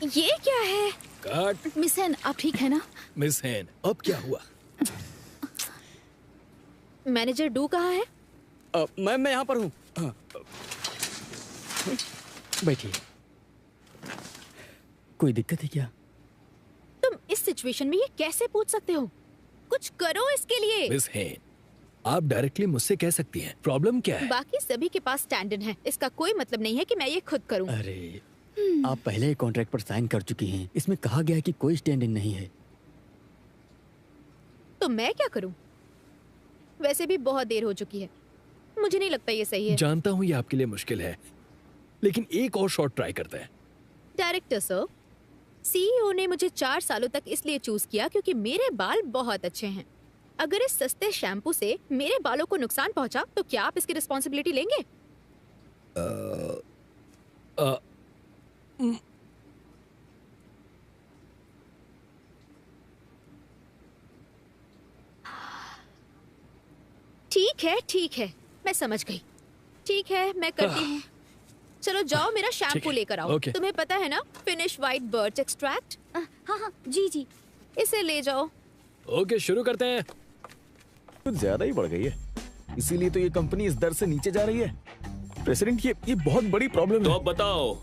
ये क्या है? कट। मिस हेन, आप ठीक है ना? मिस हेन, अब क्या हुआ? मैनेजर डू कहाँ है? मैं यहाँ पर हूँ। बैठिए। कोई दिक्कत है क्या? तुम इस सिचुएशन में ये कैसे पूछ सकते हो? कुछ करो इसके लिए। मिस हेन, आप डायरेक्टली मुझसे कह सकती हैं। प्रॉब्लम क्या है? बाकी सभी के पास स्टैंड इन है, इसका कोई मतलब नहीं है कि मैं ये खुद करूं। अरे, आप पहले ही कॉन्ट्रैक्ट पर साइन कर चुकी हैं। इसमें कहा गया है कि कोई स्टैंड इन नहीं है। तो मैं क्या करूं? वैसे भी बहुत देर हो चुकी है। मुझे नहीं लगता ये सही है। जानता हूँ ये आपके लिए मुश्किल है, लेकिन एक और शॉट ट्राई करते हैं। डायरेक्टर सर, सीईओ ने मुझे 4 सालों तक इसलिए चूज किया क्योंकि मेरे बाल बहुत अच्छे हैं। अगर इस सस्ते शैम्पू से मेरे बालों को नुकसान पहुंचा तो क्या आप इसकी रिस्पॉन्सिबिलिटी लेंगे? ठीक है, मैं समझ गई। ठीक है, मैं करती हूँ। चलो जाओ, मेरा शैम्पू लेकर आओ। Okay. तुम्हें पता है ना, फिनिश वाइट बर्च एक्सट्रैक्ट? हाँ, जी। इसे ले जाओ। ओके, शुरू करते हैं। कुछ ज्यादा ही बढ़ गई है, इसीलिए तो ये कंपनी इस दर से नीचे जा रही है। प्रेसिडेंट, ये बहुत बड़ी प्रॉब्लम तो है। अब बताओ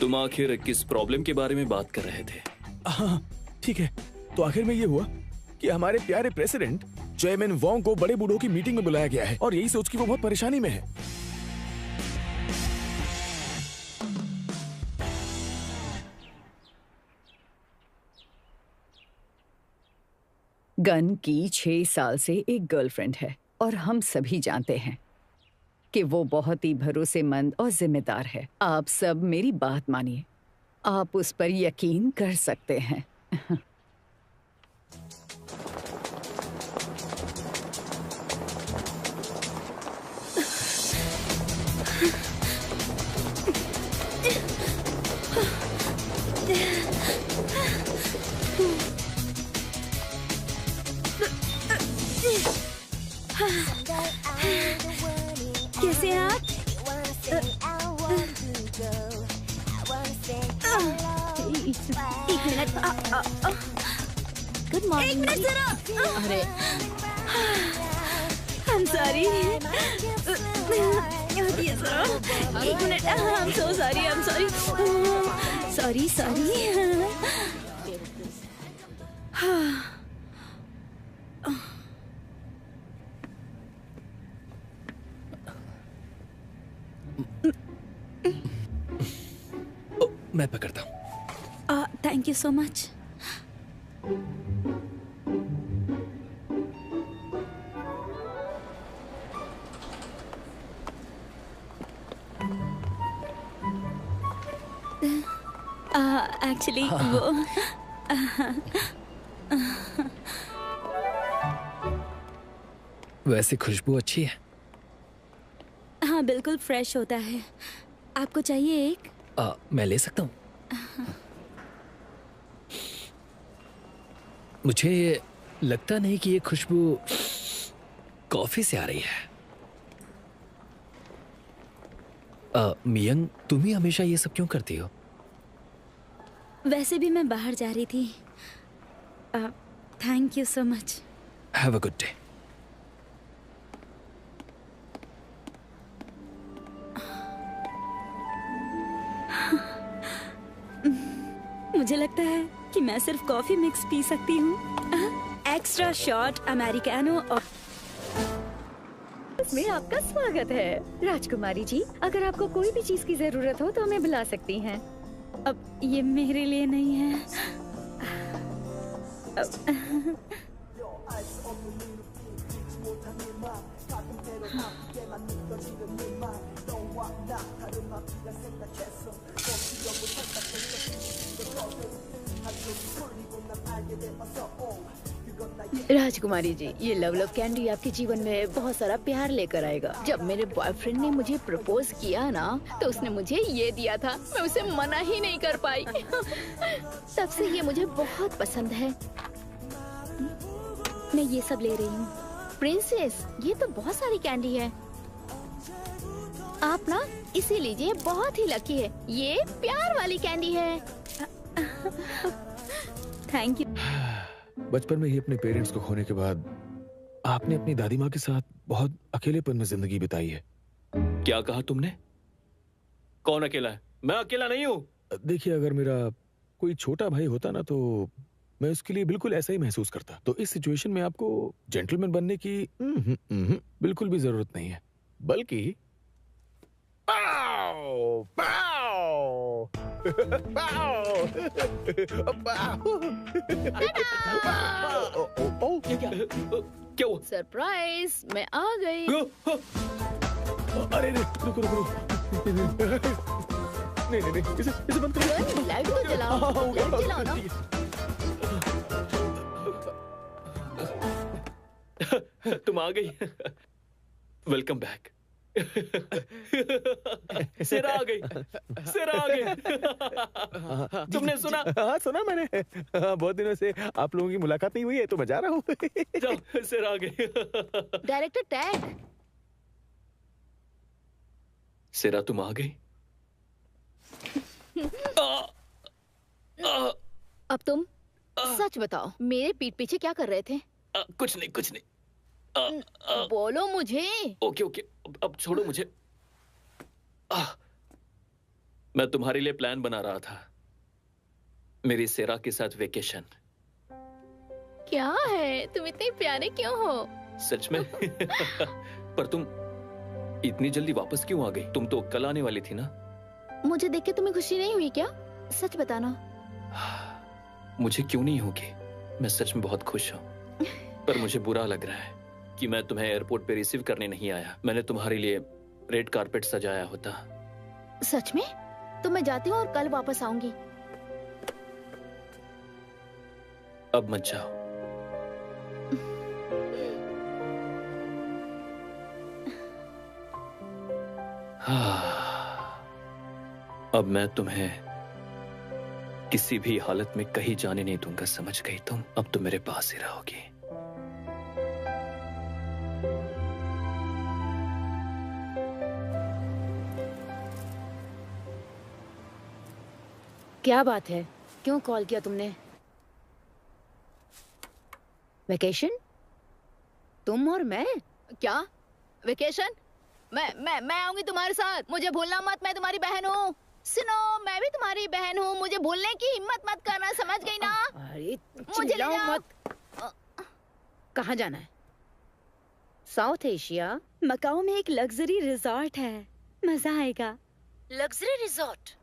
तुम आखिर किस प्रॉब्लम के बारे में बात कर रहे थे? हाँ, ठीक है। तो आखिर में ये हुआ कि हमारे प्यारे प्रेसिडेंट चेयरमैन वोंग को बड़े बूढ़ों की मीटिंग में बुलाया गया है और यही सोच कि वो बहुत परेशानी में है। गन की 6 साल से एक गर्लफ्रेंड है और हम सभी जानते हैं कि वो बहुत ही भरोसेमंद और जिम्मेदार है। आप सब मेरी बात मानिए, आप उस पर यकीन कर सकते हैं। कैसे हैं आप? एक मिनट। Good morning. एक मिनट जरा। अरे I'm sorry। होती है जरा। एक minute. I'm so sorry। I'm sorry। Sorry। मैं पकड़ता हूँ। Thank you so much। Actually वो वैसे खुशबू अच्छी है। हाँ, बिल्कुल फ्रेश होता है। आपको चाहिए एक? मैं ले सकता हूँ। मुझे लगता नहीं कि ये खुशबू कॉफी से आ रही है। मियंग, तुम ही हमेशा ये सब क्यों करती हो? वैसे भी मैं बाहर जा रही थी। Thank you so much. Have a good day. मुझे लगता है कि मैं सिर्फ कॉफी मिक्स पी सकती हूँ। एक्स्ट्रा शॉट अमेरिकानो और इसमें आपका स्वागत है राजकुमारी जी। अगर आपको कोई भी चीज की जरूरत हो तो हमें बुला सकती हैं। अब ये मेरे लिए नहीं है। राजकुमारी जी, ये लव कैंडी आपके जीवन में बहुत सारा प्यार लेकर आएगा। जब मेरे बॉयफ्रेंड ने मुझे प्रपोज किया ना, तो उसने मुझे ये दिया था। मैं उसे मना ही नहीं कर पाई। तब से ये मुझे बहुत पसंद है। मैं ये सब ले रही हूँ। प्रिंसेस, ये तो बहुत सारी कैंडी है। आप ना इसे लीजिए, बहुत ही लकी है। ये प्यार वाली कैंडी है। Thank you. बचपन में ही अपने पेरेंट्स को खोने के बाद आपने अपनी दादी माँ के साथ बहुत अकेलेपन में जिंदगी बिताई है। क्या कहा तुमने? कौन अकेला है? मैं अकेला नहीं हूँ। देखिए, अगर मेरा कोई छोटा भाई होता ना तो मैं उसके लिए बिल्कुल ऐसा ही महसूस करता। तो इस सिचुएशन में आपको जेंटलमैन बनने की बिल्कुल भी जरूरत नहीं है, बल्कि पाओ, पाओ, पाओ, पाओ। क्या हुआ? सरप्राइज, मैं आ गई। अरे रुको रुको रुको। नहीं, इसे बंद करो। लाइट को जलाओ, लाइट जलाओ ना। तुम आ गई। Welcome back. सिरा आ गई, सिरा आ गई। तुमने सुना? हाँ, सुना मैंने। बहुत दिनों से आप लोगों की मुलाकात नहीं हुई है, तो मैं जा रहा हूँ। जाओ, सिरा आ गई। Director tag. सिरा तुम आ गई। अब तुम सच बताओ, मेरे पीठ पीछे क्या कर रहे थे? कुछ नहीं, कुछ नहीं। बोलो मुझे। ओके ओके, अब छोड़ो मुझे। मैं तुम्हारे लिए प्लान बना रहा था, मेरी सेरा के साथ वेकेशन। क्या है, तुम इतने प्यारे क्यों हो? सच में? पर तुम इतनी जल्दी वापस क्यों आ गई? तुम तो कल आने वाली थी ना? मुझे देख के तुम्हें खुशी नहीं हुई क्या? सच बताना। मुझे क्यों नहीं होगी, मैं सच में बहुत खुश हूँ। पर मुझे बुरा लग रहा है कि मैं तुम्हें एयरपोर्ट पे रिसीव करने नहीं आया। मैंने तुम्हारे लिए रेड कारपेट सजाया होता। सच में? तो मैं जाती हूँ और कल वापस आऊंगी। अब मत जाओ। अब मैं तुम्हें किसी भी हालत में कहीं जाने नहीं दूंगा, समझ गई तुम? अब तो मेरे पास ही रहोगी। क्या बात है, क्यों कॉल किया तुमने? वेकेशन? तुम और मैं? क्या वेकेशन? मैं आऊंगी तुम्हारे साथ। मुझे भूलना मत, मैं तुम्हारी बहन हूँ। सुनो, मैं भी तुम्हारी बहन हूँ, मुझे भूलने की हिम्मत मत करना, समझ गई ना? अरे मुझे ले चिल्लाओ जाओ। मत। कहाँ जाना है? South Asia? मकाओ में एक लग्जरी रिजॉर्ट है, मजा आएगा। Luxury resort?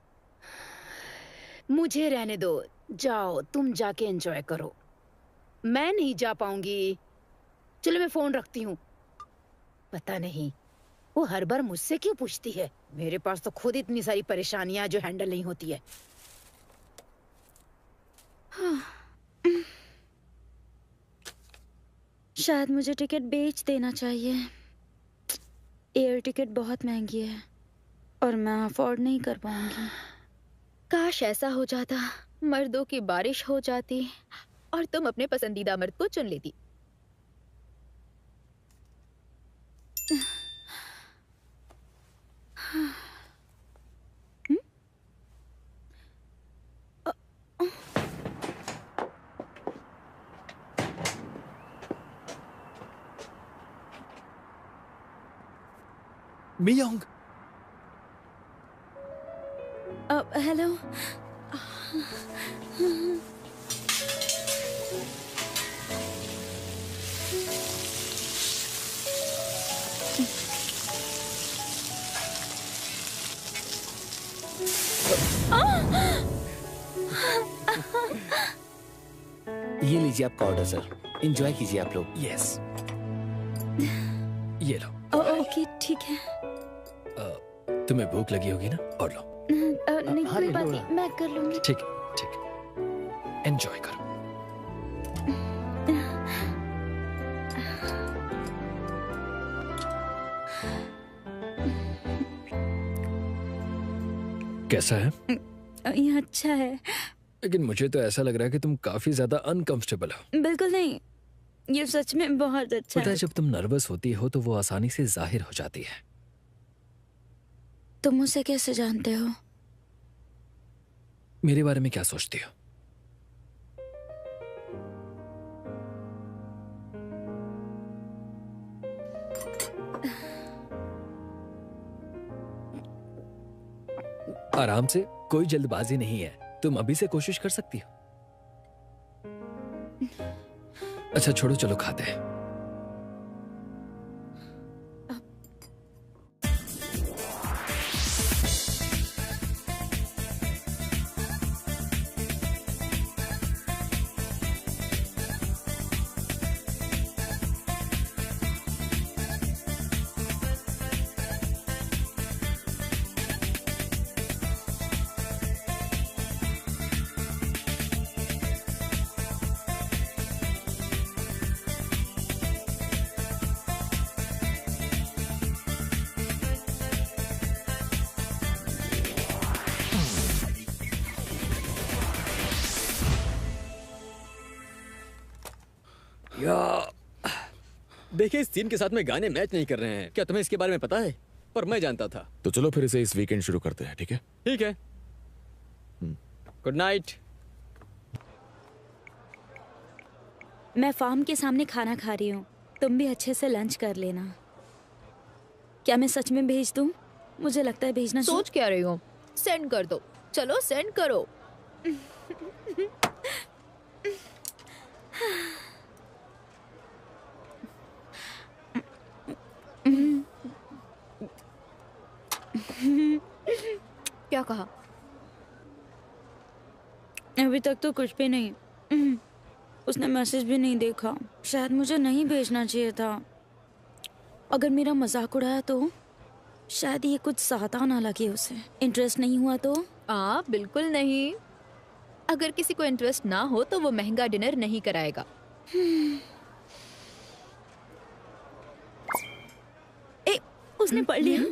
मुझे रहने दो, जाओ तुम जाके एंजॉय करो, मैं नहीं जा पाऊंगी। चलो मैं फोन रखती हूँ। पता नहीं वो हर बार मुझसे क्यों पूछती है, मेरे पास तो खुद इतनी सारी परेशानियां जो हैंडल नहीं होती है। शायद मुझे टिकट बेच देना चाहिए। एयर टिकट बहुत महंगी है और मैं अफोर्ड नहीं कर पाऊंगी। काश ऐसा हो जाता, मर्दों की बारिश हो जाती और तुम अपने पसंदीदा मर्द को चुन लेती। मियोंग, हेलो। ये लीजिए आपका ऑर्डर सर, एंजॉय कीजिए आप लोग। यस, ये लो। ओके ठीक है। तुम्हें भूख लगी होगी ना, और लो। नहीं हाँ, कोई ले बात लो नहीं, मैं कर लूंगी। ठीक है, ठीक है, एंजॉय करो। कैसा है? ये अच्छा है। लेकिन मुझे तो ऐसा लग रहा है कि तुम काफी ज्यादा अनकंफर्टेबल हो। बिल्कुल नहीं, ये सच में बहुत अच्छा पता है, है। जब तुम नर्वस होती हो तो वो आसानी से जाहिर हो जाती है। तुम मुझसे कैसे जानते हो? मेरे बारे में क्या सोचती हो? आराम से, कोई जल्दबाजी नहीं है। तुम अभी से कोशिश कर सकती हो। अच्छा छोड़ो, चलो खाते हैं। देखिए, इस सीन के साथ में गाने मैच नहीं कर रहे हैं। क्या तुम्हें इसके बारे में पता है? पर मैं जानता था। तो चलो फिर इसे इस वीकेंड शुरू करते हैं, ठीक है? ठीक है, गुड नाइट। मैं फार्म के सामने खाना खा रही हूँ, तुम भी अच्छे से लंच कर लेना। क्या मैं सच में भेज दूँ? मुझे लगता है भेजना सोच क्या रही हो? सेंड कर दो। चलो सेंड करो। क्या कहा? अभी तक तो कुछ भी नहीं। उसने मैसेज भी नहीं देखा। शायद मुझे नहीं भेजना चाहिए था। अगर मेरा मजाक उड़ाया तो शायद ये कुछ ज्यादा ना लगे उसे। इंटरेस्ट नहीं हुआ तो? बिल्कुल नहीं। अगर किसी को इंटरेस्ट ना हो तो वो महंगा डिनर नहीं कराएगा। उसने पढ़ लिया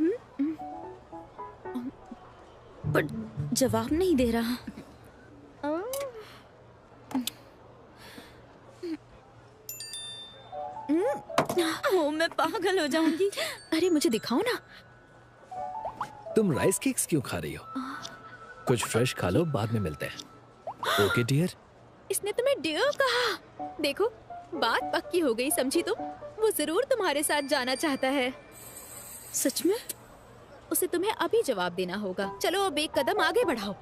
पर जवाब नहीं दे रहा। मैं पागल हो जाऊंगी। अरे मुझे दिखाओ ना। तुम राइस केक्स क्यों खा रही हो? कुछ फ्रेश खा लो, बाद में मिलते हैं। Okay dear. इसने तुम्हें डियर कहा। देखो, बात पक्की हो गई, समझी तुम? वो जरूर तुम्हारे साथ जाना चाहता है। सच में? उसे तुम्हें अभी जवाब देना होगा। चलो अब एक कदम आगे बढ़ाओ।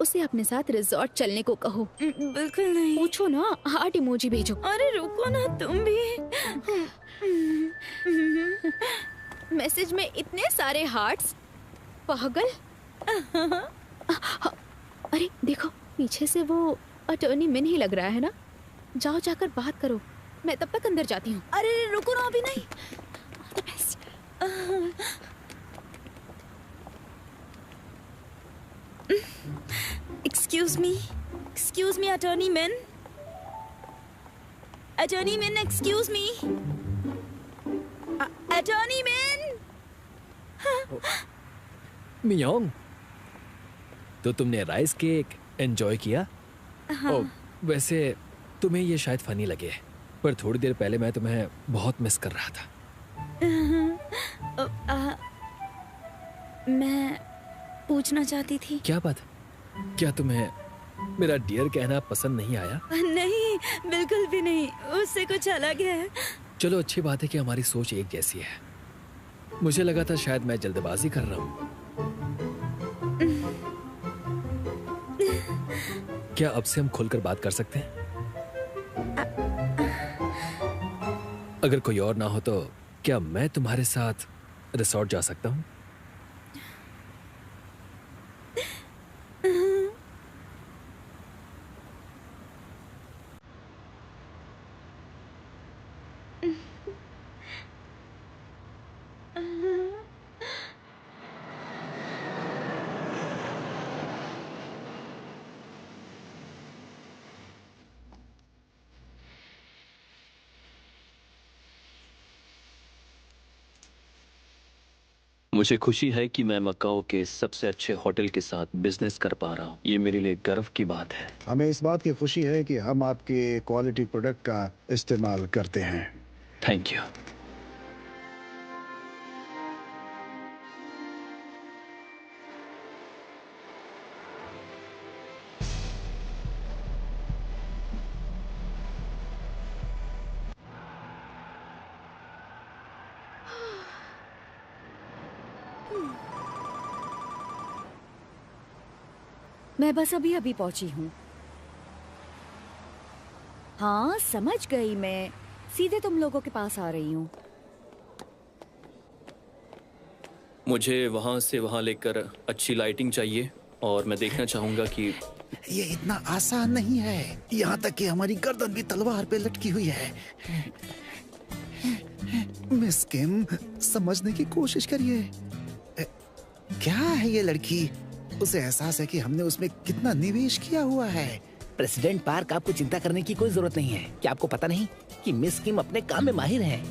उसे अपने साथ रिजॉर्ट चलने को कहो। बिल्कुल नहीं। पूछो ना, हार्ट इमोजी भेजो। अरे रुको ना तुम भी। मैसेज में इतने सारे हार्ट्स। पागल। अरे देखो, पीछे से वो अटर्नी मिन ही लग रहा है ना। जाओ जाकर बात करो, मैं तब तक अंदर जाती हूँ। अरे रुको ना, अभी नहीं। Excuse me, Attorney Min. Attorney Min, excuse me. Attorney Min. मियोंग, तो तुमने राइस केक एंजॉय किया? हाँ। वैसे तुम्हें ये शायद फनी लगे, पर थोड़ी देर पहले मैं तुम्हें बहुत मिस कर रहा था। मैं पूछना चाहती थी। क्या बात? क्या तुम्हें मेरा डियर कहना पसंद नहीं आया? नहीं, बिल्कुल भी नहीं। उससे कुछ अलग है। चलो अच्छी बात है कि हमारी सोच एक जैसी है। मुझे लगा था शायद मैं जल्दबाजी कर रहा हूँ। क्या अब से हम खुलकर बात कर सकते हैं? अगर कोई और ना हो तो क्या मैं तुम्हारे साथ रिसोर्ट जा सकता हूँ? मुझे खुशी है कि मैं मकाओ के सबसे अच्छे होटल के साथ बिजनेस कर पा रहा हूँ। ये मेरे लिए गर्व की बात है। हमें इस बात की खुशी है कि हम आपके क्वालिटी प्रोडक्ट का इस्तेमाल करते हैं। Thank you. मैं बस अभी अभी पहुंची हूँ। हाँ समझ गई, मैं सीधे तुम लोगों के पास आ रही हूँ। मुझे वहाँ से वहाँ लेकर अच्छी लाइटिंग चाहिए और मैं देखना चाहूँगा कि ये इतना आसान नहीं है। यहाँ तक कि हमारी गर्दन भी तलवार पे लटकी हुई है। मिस किम, समझने की कोशिश करिए। क्या है ये लड़की? उसे एहसास है कि हमने उसमें कितना निवेश किया हुआ है। प्रेसिडेंट पार्क, आपको चिंता करने की कोई जरूरत नहीं है। क्या आपको पता नहीं कि मिस किम अपने काम में माहिर हैं?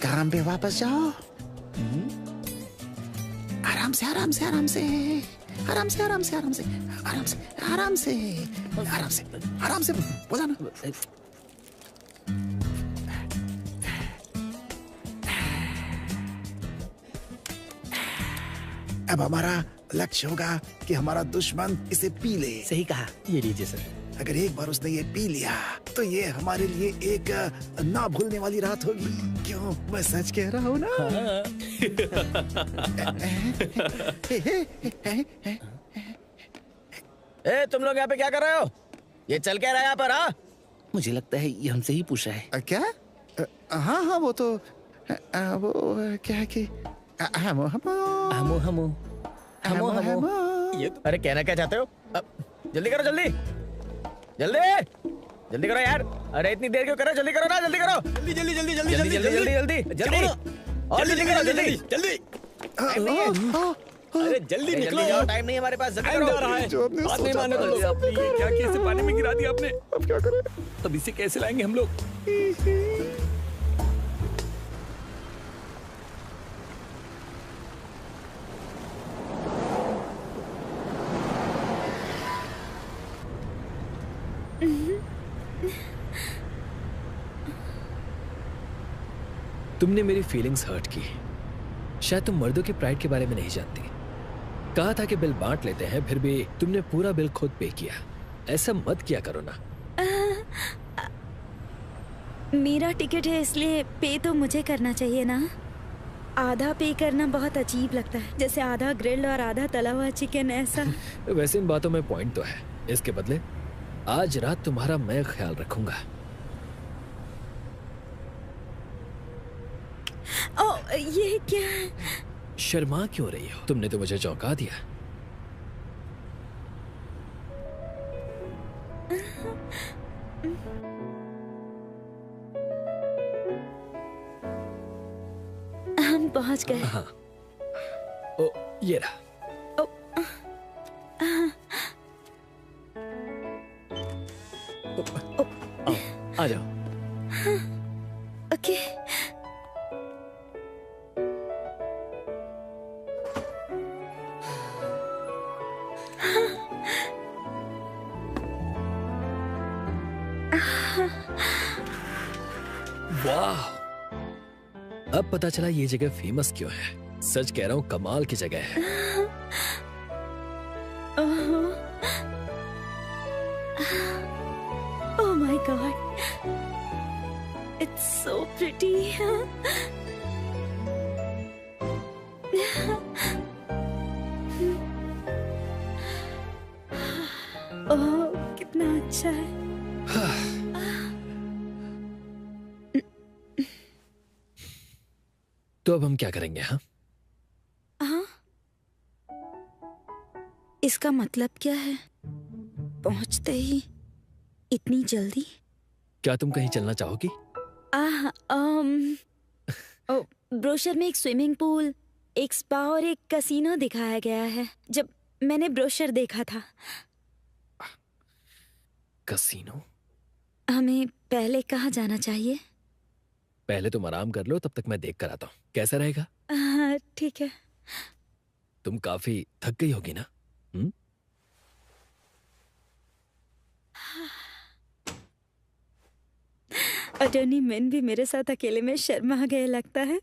काम पे वापस जाओ। आराम से आराम से आराम से आराम से आराम से आराम से आराम से आराम से आराम से आराम से बोला ना। अब हमारा लक्ष्य होगा कि हमारा दुश्मन इसे पी ले। सही कहा। ये लीजिए सर। अगर एक बार उसने ये पी लिया तो ये हमारे लिए एक ना भूलने वाली रात होगी। क्यों, मैं सच कह रहा हूँ ना? ए, तुम लोग यहाँ पे क्या कर रहे हो? ये चल क्या रहा है यहाँ पर? हाँ, मुझे लगता है ये हमसे ही पूछा है। क्या? हाँ हाँ, वो तो वो क्या है कि हमो हमो हमो हमो हमो। ये अरे कहना क्या चाहते हो? जल्दी करो, जल्दी जल्दी जल्दी करो यार। अरे इतनी देर क्यों कर रहे हो? जल्दी करो ना, जल्दी करो। जल्दी जल्दी जल्दी जल्दी जल्दी जल्दी जल्दी जल्दी और जल्दी करो, जल्दी जल्दी। अरे जल्दी निकलो, टाइम नहीं हमारे पास। जल्दी करो। बात नहीं मानो तो क्या किया? इसे पानी में गिरा दिया आपने। अब क्या करें? अब इसे कैसे लाएंगे हम लोग? तुमने मेरी फीलिंग्स हर्ट की। शायद तुम मर्दों के प्राइड के बारे में नहीं जानती। कहा था कि बिल बांट लेते हैं, फिर भी तुमने पूरा बिल खुद पे किया। ऐसा मत किया करो ना। मेरा टिकट है इसलिए पे तो मुझे करना चाहिए ना। आधा पे करना बहुत अजीब लगता है, जैसे आधा ग्रिल्ड और आधा तला हुआ चिकन, ऐसा। वैसे इन बातों में पॉइंट तो है। इसके बदले आज रात तुम्हारा मैं ख्याल रखूंगा। ओ, ये क्या? शर्मा क्यों रही हो? तुमने तो मुझे चौंका दिया। हम पहुंच गए। हाँ। ओ, ये रहा। ओ, आ जाओ। ओके। वाह, अब पता चला ये जगह फेमस क्यों है। सच कह रहा हूँ, कमाल की जगह है। Oh my God, it's so pretty. ओह, कितना अच्छा है। तो अब हम क्या करेंगे? हाँ, इसका मतलब क्या है? पहुंचते ही इतनी जल्दी? क्या तुम कहीं चलना चाहोगी? ब्रोशर में एक स्विमिंग पूल, एक स्पा और एक कैसीनो दिखाया गया है। जब मैंने ब्रोशर देखा था। कैसीनो? हमें पहले कहाँ जाना चाहिए? पहले तुम आराम कर लो, तब तक मैं देख कर आता हूँ। कैसा रहेगा? ठीक है। तुम काफी थक गई होगी ना? अटर्नी मैन भी मेरे साथ अकेले में शर्मा गए लगता है।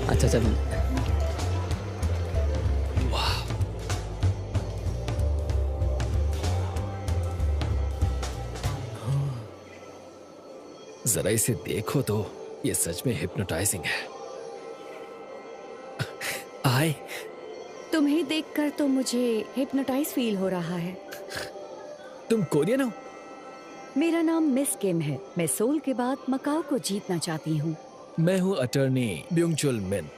अच्छा चल। वाह, जरा इसे देखो तो, ये सच में हिप्नोटाइजिंग है। आए, तुम्हें देखकर तो मुझे हिप्नोटाइज फील हो रहा है। तुम कोरियन हो? मेरा नाम मिस किम है। मैं सोल के बाद मकाओ को जीतना चाहती हूँ। मैं हूँ अटर्नी ब्यूंग चुल मिन।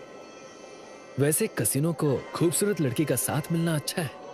वैसे कसिनो को खूबसूरत लड़की का साथ मिलना अच्छा है।